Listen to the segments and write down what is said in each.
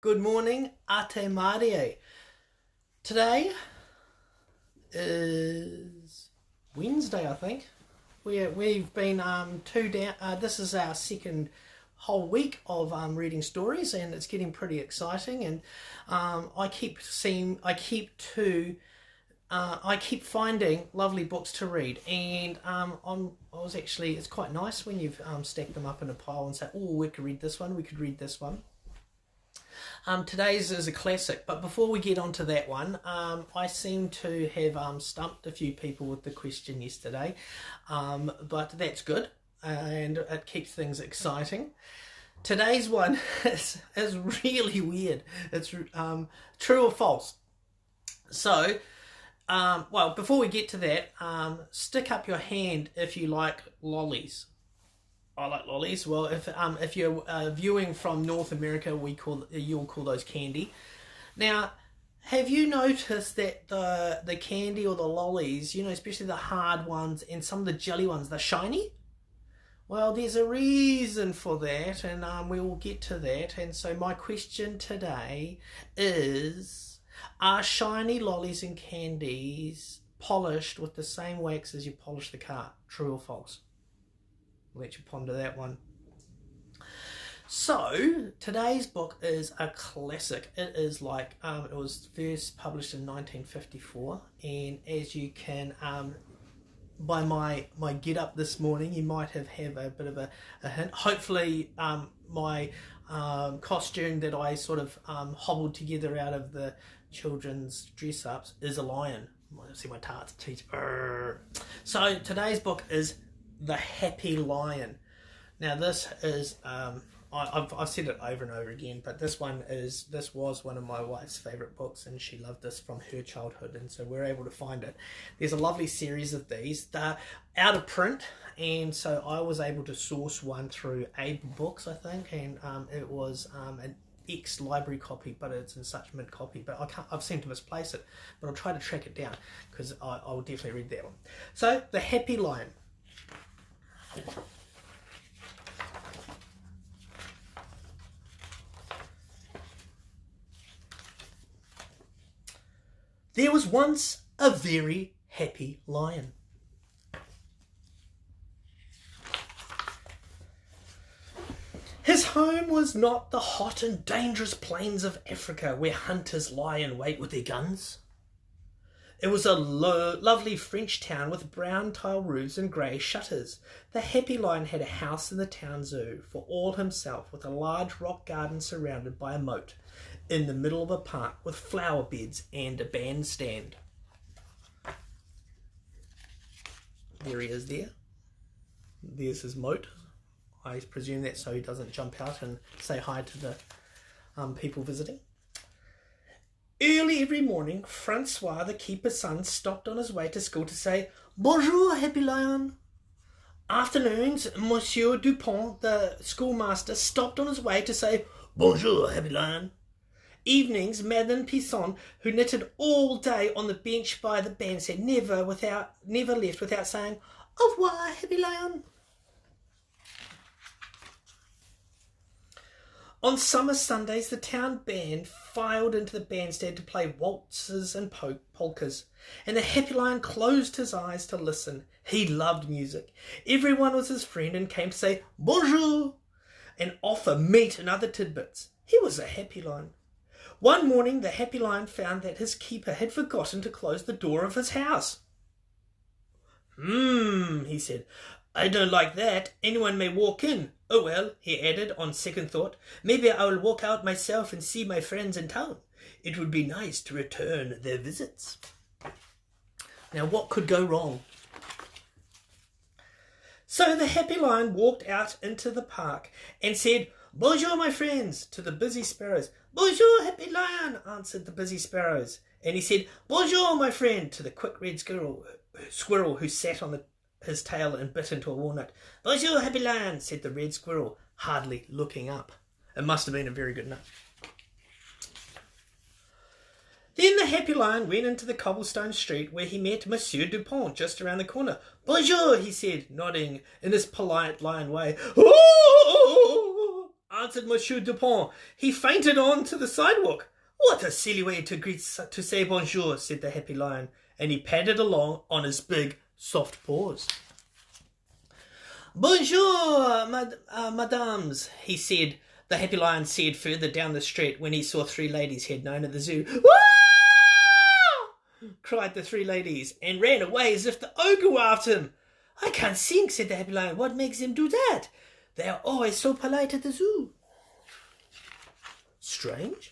Good morning, Ate Marie. Today is Wednesday, I think. We've been two down. This is our second whole week of reading stories, and it's getting pretty exciting. And I keep finding lovely books to read, and it's quite nice when you've stacked them up in a pile and say, oh, we could read this one, we could read this one. Today's is a classic, but before we get on to that one, I seem to have stumped a few people with the question yesterday, but that's good, and it keeps things exciting. Today's one is really weird. It's true or false. So, before we get to that, stick up your hand if you like lollies. I like lollies. Well, if you're viewing from North America, you'll call those candy. Now, have you noticed that the candy or the lollies, especially the hard ones and some of the jelly ones, they're shiny? Well, there's a reason for that, and we will get to that. And so my question today is, are shiny lollies and candies polished with the same wax as you polish the car? True or false? I'll let you ponder that one. So, today's book is a classic. It is it was first published in 1954, and as you can, by my get up this morning, you might have a bit of a hint. Hopefully, my costume that I sort of hobbled together out of the children's dress-ups is a lion. I see my tart's teeth. So, today's book is The Happy Lion. Now this is I've said it over and over again, but this was one of my wife's favourite books, and she loved this from her childhood, and so we're able to find it. There's a lovely series of these. They're out of print, and so I was able to source one through Able Books, I think, and it was an ex-library copy, but it's in such mint copy, but I've seemed to misplace it, but I'll try to track it down, because I will definitely read that one. So, The Happy Lion. There was once a very happy lion. His home was not the hot and dangerous plains of Africa where hunters lie in wait with their guns. It was a lovely French town with brown tile roofs and grey shutters. The Happy Lion had a house in the town zoo for all himself, with a large rock garden surrounded by a moat, in the middle of a park with flower beds and a bandstand. There he is there. There's his moat. I presume that's so he doesn't jump out and say hi to the people visiting. Early every morning, Francois, the keeper's son, stopped on his way to school to say, "Bonjour, Happy Lion." Afternoons, Monsieur Dupont, the schoolmaster, stopped on his way to say, "Bonjour, Happy Lion." Evenings, Madame Pisson, who knitted all day on the bench by the bandstand, never left without saying, "Au revoir, Happy Lion." On summer Sundays, the town band filed into the bandstand to play waltzes and polkas, and the Happy Lion closed his eyes to listen. He loved music. Everyone was his friend and came to say bonjour and offer meat and other tidbits. He was a happy lion. One morning, the Happy Lion found that his keeper had forgotten to close the door of his house. He said, "I don't like that. Anyone may walk in. Oh well," he added on second thought, "maybe I will walk out myself and see my friends in town. It would be nice to return their visits." Now, what could go wrong? So the Happy Lion walked out into the park and said, "Bonjour, my friends," to the busy sparrows. "Bonjour, Happy Lion," answered the busy sparrows. And he said, "Bonjour, my friend," to the quick red squirrel who sat on his tail and bit into a walnut. "Bonjour, Happy Lion," said the red squirrel, hardly looking up. It must have been a very good nut. Then the Happy Lion went into the cobblestone street, where he met Monsieur Dupont just around the corner. "Bonjour," he said, nodding in his polite lion way. "Oh!" answered Monsieur Dupont. He fainted on to the sidewalk. What a silly way to say bonjour, said the Happy Lion, and he padded along on his big, soft paws. Bonjour, madames, he said. The Happy Lion said further down the street when he saw three ladies he'd known at the zoo. Wah! Cried the three ladies, and ran away as if the ogre were after him. I can't sing, said the Happy Lion. What makes them do that? They are always so polite at the zoo. Strange.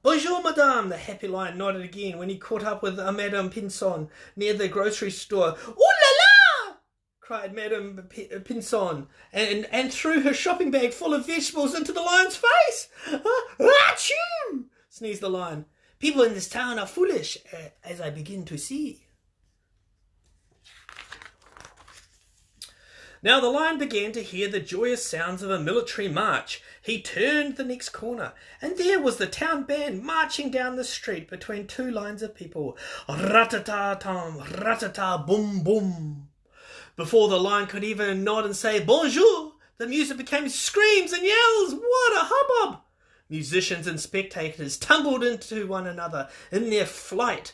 Bonjour, madame, the Happy Lion nodded again when he caught up with Madame Pinson near the grocery store. Ooh la la! Cried Madame Pinson, and threw her shopping bag full of vegetables into the lion's face. Achoo! Sneezed the lion. People in this town are foolish, as I begin to see. Now the lion began to hear the joyous sounds of a military march. He turned the next corner, and there was the town band marching down the street between two lines of people. Rat-a-ta-tam, rat-a-ta, boom, boom. Before the lion could even nod and say bonjour, the music became screams and yells. What a hubbub! Musicians and spectators tumbled into one another in their flight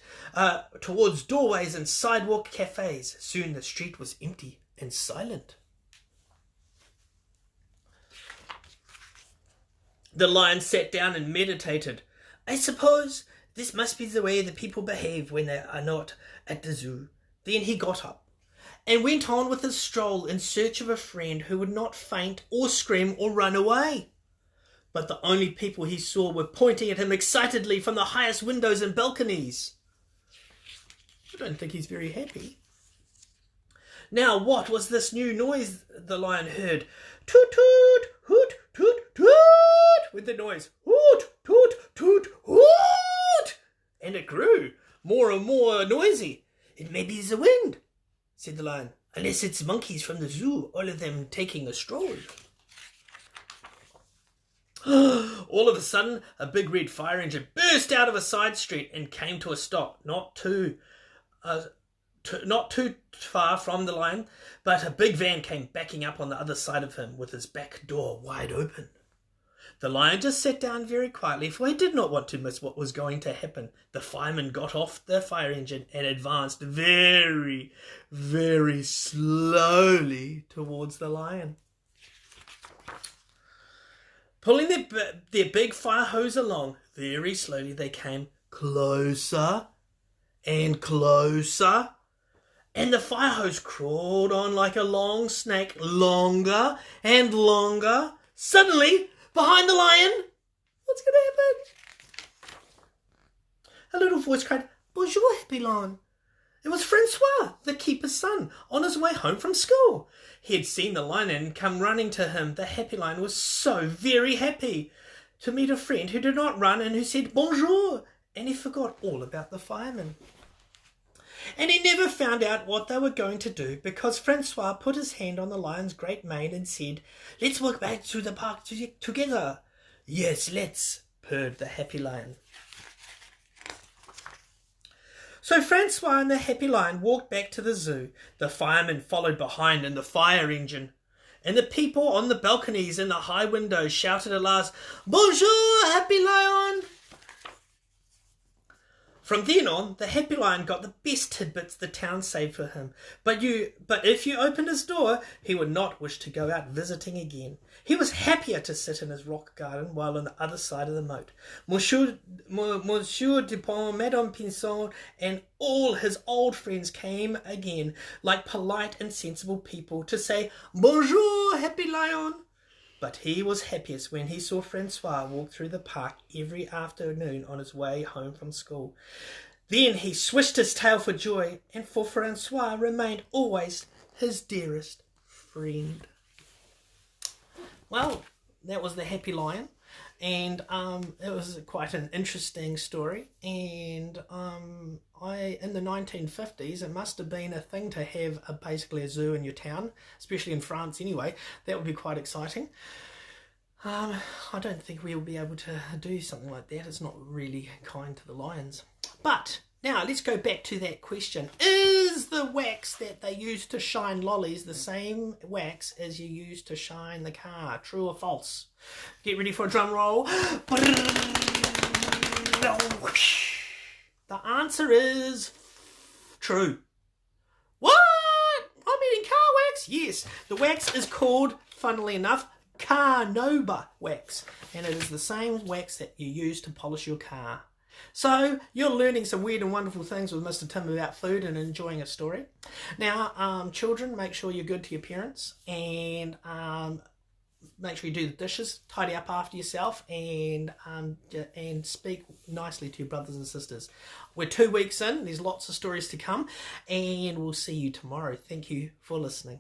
towards doorways and sidewalk cafes. Soon the street was empty and silent. The lion sat down and meditated. I suppose this must be the way the people behave when they are not at the zoo. Then he got up and went on with his stroll in search of a friend who would not faint or scream or run away. But the only people he saw were pointing at him excitedly from the highest windows and balconies. I don't think he's very happy. Now what was this new noise the lion heard? Toot toot, hoot, toot toot, with the noise. Hoot, toot, toot, hoot! And it grew more and more noisy. It may be the wind, said the lion, unless it's monkeys from the zoo, all of them taking a stroll. All of a sudden, a big red fire engine burst out of a side street and came to a stop, not too far from the lion, but a big van came backing up on the other side of him with his back door wide open. The lion just sat down very quietly, for he did not want to miss what was going to happen. The fireman got off the fire engine and advanced very, very slowly towards the lion. Pulling their big fire hose along, very slowly they came closer and closer, and the fire hose crawled on like a long snake, longer and longer. Suddenly, behind the lion, what's going to happen? A little voice cried, Bonjour, Happy Lion. It was Francois, the keeper's son, on his way home from school. He had seen the lion and come running to him. The Happy Lion was so very happy to meet a friend who did not run and who said bonjour, and he forgot all about the fireman. And he never found out what they were going to do, because Francois put his hand on the lion's great mane and said, Let's walk back to the park together. Yes, let's, purred the Happy Lion. So Francois and the Happy Lion walked back to the zoo. The fireman followed behind in the fire engine. And the people on the balconies and the high windows shouted at last, Bonjour, Happy Lion! From then on, the Happy Lion got the best tidbits the town saved for him. But if you opened his door, he would not wish to go out visiting again. He was happier to sit in his rock garden while on the other side of the moat. Monsieur Dupont, Madame Pinson, and all his old friends came again, like polite and sensible people, to say, Bonjour, Happy Lion! But he was happiest when he saw Francois walk through the park every afternoon on his way home from school. Then he swished his tail for joy, and for Francois remained always his dearest friend. Well, that was the Happy Lion, and it was quite an interesting story. And in the 1950s, it must have been a thing to have basically a zoo in your town, especially in France anyway. That would be quite exciting. I don't think we'll be able to do something like that. It's not really kind to the lions. But Now, let's go back to that question. Is the wax that they use to shine lollies the same wax as you use to shine the car? True or false? Get ready for a drum roll. The answer is true. What? I'm eating car wax? Yes. The wax is called, funnily enough, Carnauba wax. And it is the same wax that you use to polish your car. So you're learning some weird and wonderful things with Mr. Tim about food and enjoying a story. Now, children, make sure you're good to your parents, and make sure you do the dishes, tidy up after yourself, and speak nicely to your brothers and sisters. We're 2 weeks in. There's lots of stories to come, and we'll see you tomorrow. Thank you for listening.